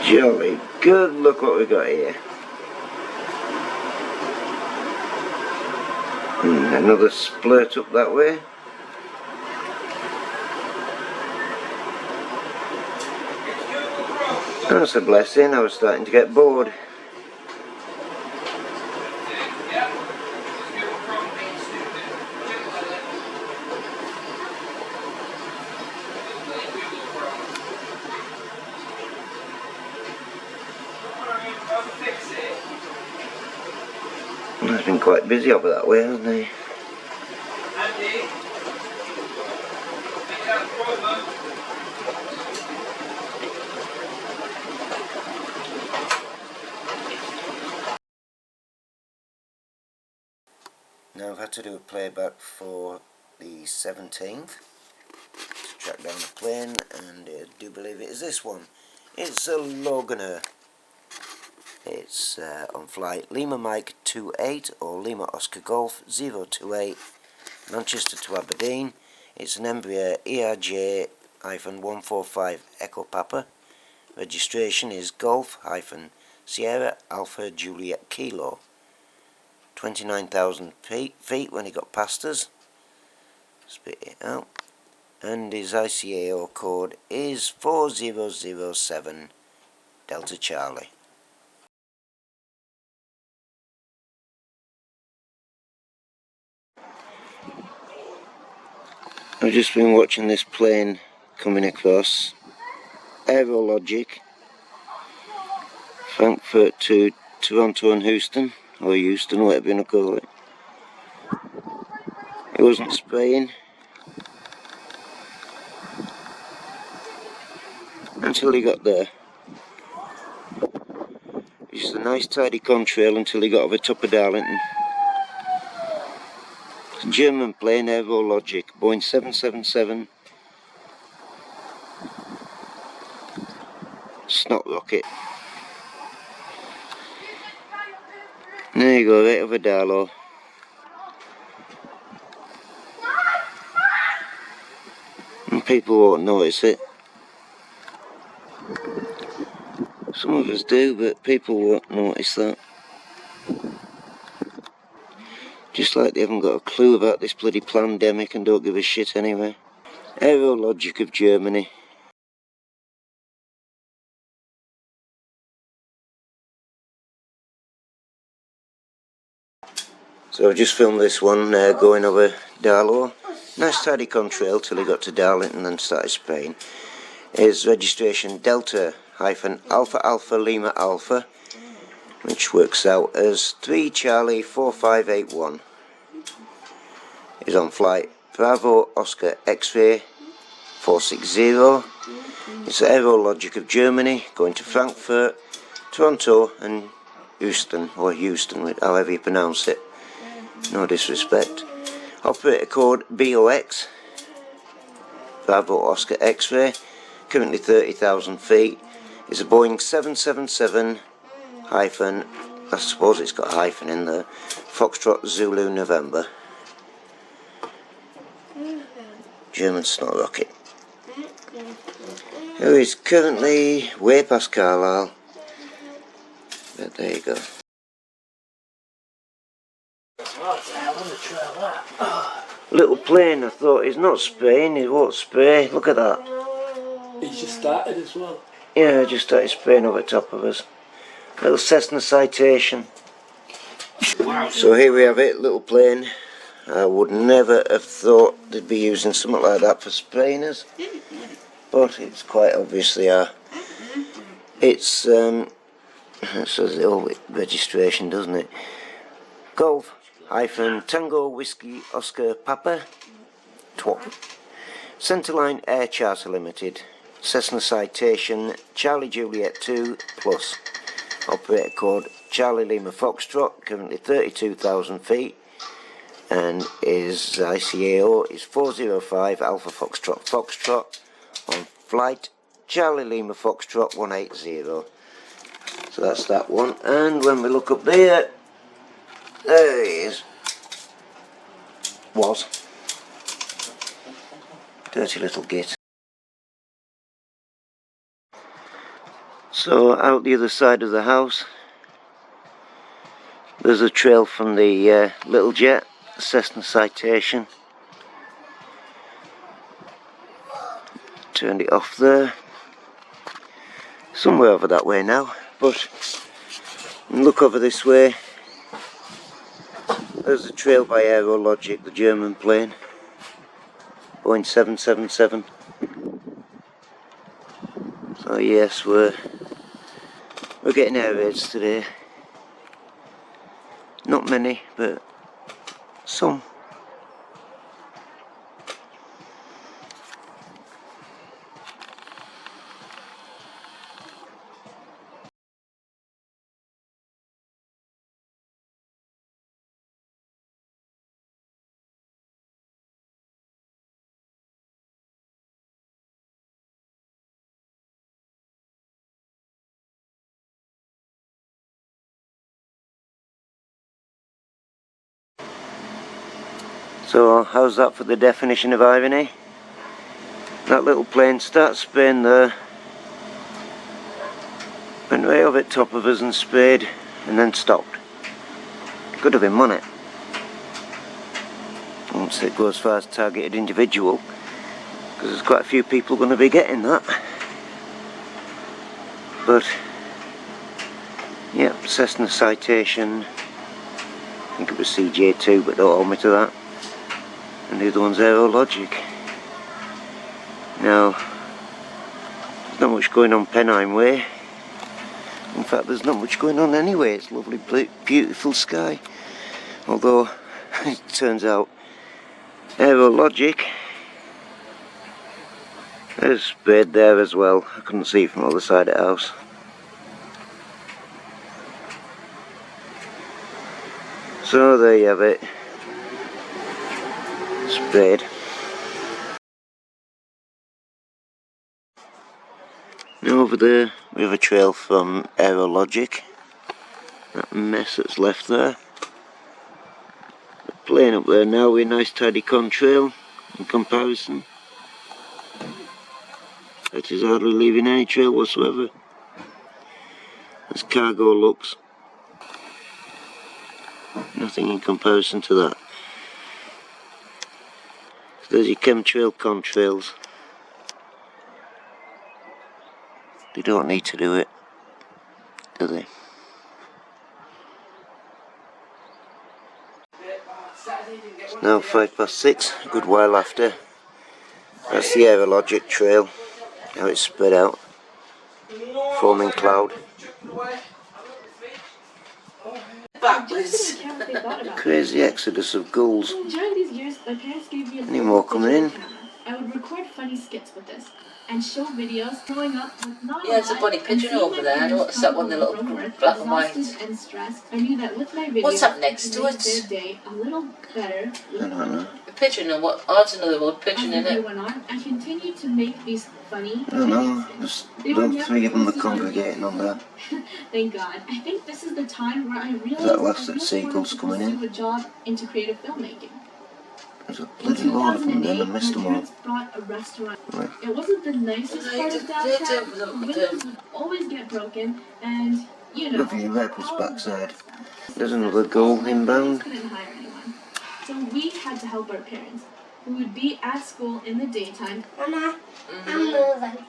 Jolly good, look what we got here. Another splurt up that way. That's a blessing, I was starting to get bored. He's been quite busy over that way, hasn't he? Now I've had to do a playback for the 17th to track down a plane, and I do believe it is this one. It's a Loganair. It's on flight Lima Mike 28 or Lima Oscar Golf 028, Manchester to Aberdeen. It's an Embraer ERJ-145 Echo Papa. Registration is Golf-Sierra Alpha Juliet Kilo. 29,000 feet when he got past us. Spit it out. And his ICAO code is 4007 Delta Charlie. I've just been watching this plane coming across. Aerologic, Frankfurt to Toronto and Houston, or Houston, whatever you want to call it. It wasn't spraying until he got there. It's just a nice tidy contrail until he got over top of Darlington. It's a German plane, Aerologic, Boeing 777. Snot rocket. There you go, right over Darlow. And people won't notice it. Some of us do, but people won't notice that. Just like they haven't got a clue about this bloody pandemic and don't give a shit anyway. Aerologic of Germany. So I've just filmed this one going over Darlow. Nice tidy contrail till he got to Darlington and started spraying. His registration Delta-Alpha Alpha Lima Alpha, which works out as 3 Charlie 4581. He's on flight Bravo Oscar X-Ray 460. It's Aerologic of Germany, going to Frankfurt, Toronto and Houston, or Houston, however you pronounce it. No disrespect. Operator code BOX, Bravo Oscar X-Ray, currently 30,000 feet. It's a Boeing 777 hyphen, I suppose it's got a hyphen in there, Foxtrot Zulu November. German Snot rocket. Who is currently way past Carlisle. But there you go. Little plane, I thought, he's not spraying, he won't spray. Look at that. He's just started as well. Yeah, just started spraying over top of us. Little Cessna Citation. Wow. So here we have it, little plane. I would never have thought they'd be using something like that for spraying us, but it's quite obvious they are. It's it says the old registration, doesn't it? Golf-Tango Whiskey Oscar Papa T-WOP. Centreline Air Charter Ltd. Cessna Citation Charlie Juliet 2 Plus. Operator code Charlie Lima Foxtrot, currently 32,000 feet. And his ICAO is 405 Alpha Foxtrot Foxtrot, on flight Charlie Lima Foxtrot 180. So that's that one. And when we look up there he is. Was. Dirty little git. So out the other side of the house there's a trail from the little jet, Cessna Citation. Turned it off there. Somewhere over that way now, but look over this way. There's a trail by Aerologic, the German plane, Boeing 777. So yes, we're getting air raids today. Not many, but some. So how's that for the definition of irony? That little plane starts spinning there, went way over the top of us and sped, and then stopped. Could have been, wouldn't it? I won't say go as far as targeted individual, because there's quite a few people going to be getting that. But, yeah, Cessna Citation, I think it was CJ2, but don't hold me to that. And the other one's Aerologic. Now, there's not much going on Pennine Way. In fact, there's not much going on anyway. It's lovely, beautiful sky. Although, it turns out, Aerologic, there's spade there as well. I couldn't see from the other side of the house. So there you have it. Spade. Now over there we have a trail from Aerologic. That mess that's left there. The plane up there now with a nice tidy contrail in comparison. It is hardly leaving any trail whatsoever. As cargo looks. Nothing in comparison to that. There's your chemtrail contrails. They don't need to do it, do they? It's now 6:05, a good while after. That's the Aerologic trail, how it's spread out, forming cloud. Crazy exodus of ghouls. During these years, my parents gave me a Any more coming in? I would record funny skits with this and show videos growing up with not yeah, it's a funny pigeon over there. I noticed that one, the little black and white. And stressed. I knew that with my videos, what's up next to it? Their day a little better. I don't know. A pigeon, and what? Oh, it's another word, pigeon, As the day innit? went on, I continued to make these funny. I don't know. There's those three of them are congregating on there. Thank God. I think this is the time where I realized That last I really seagulls wanted to coming in. pursue a job into creative filmmaking. There's a bloody load of them then, I missed them all. My parents brought a restaurant. Right. It wasn't the nicest part of downtown. Windows would always get broken, and you know. Look at your rapper's backside. There's another goal inbound. Couldn't hire anyone, so we had to help our parents, who would be at school in the daytime. Mama, I'm moving.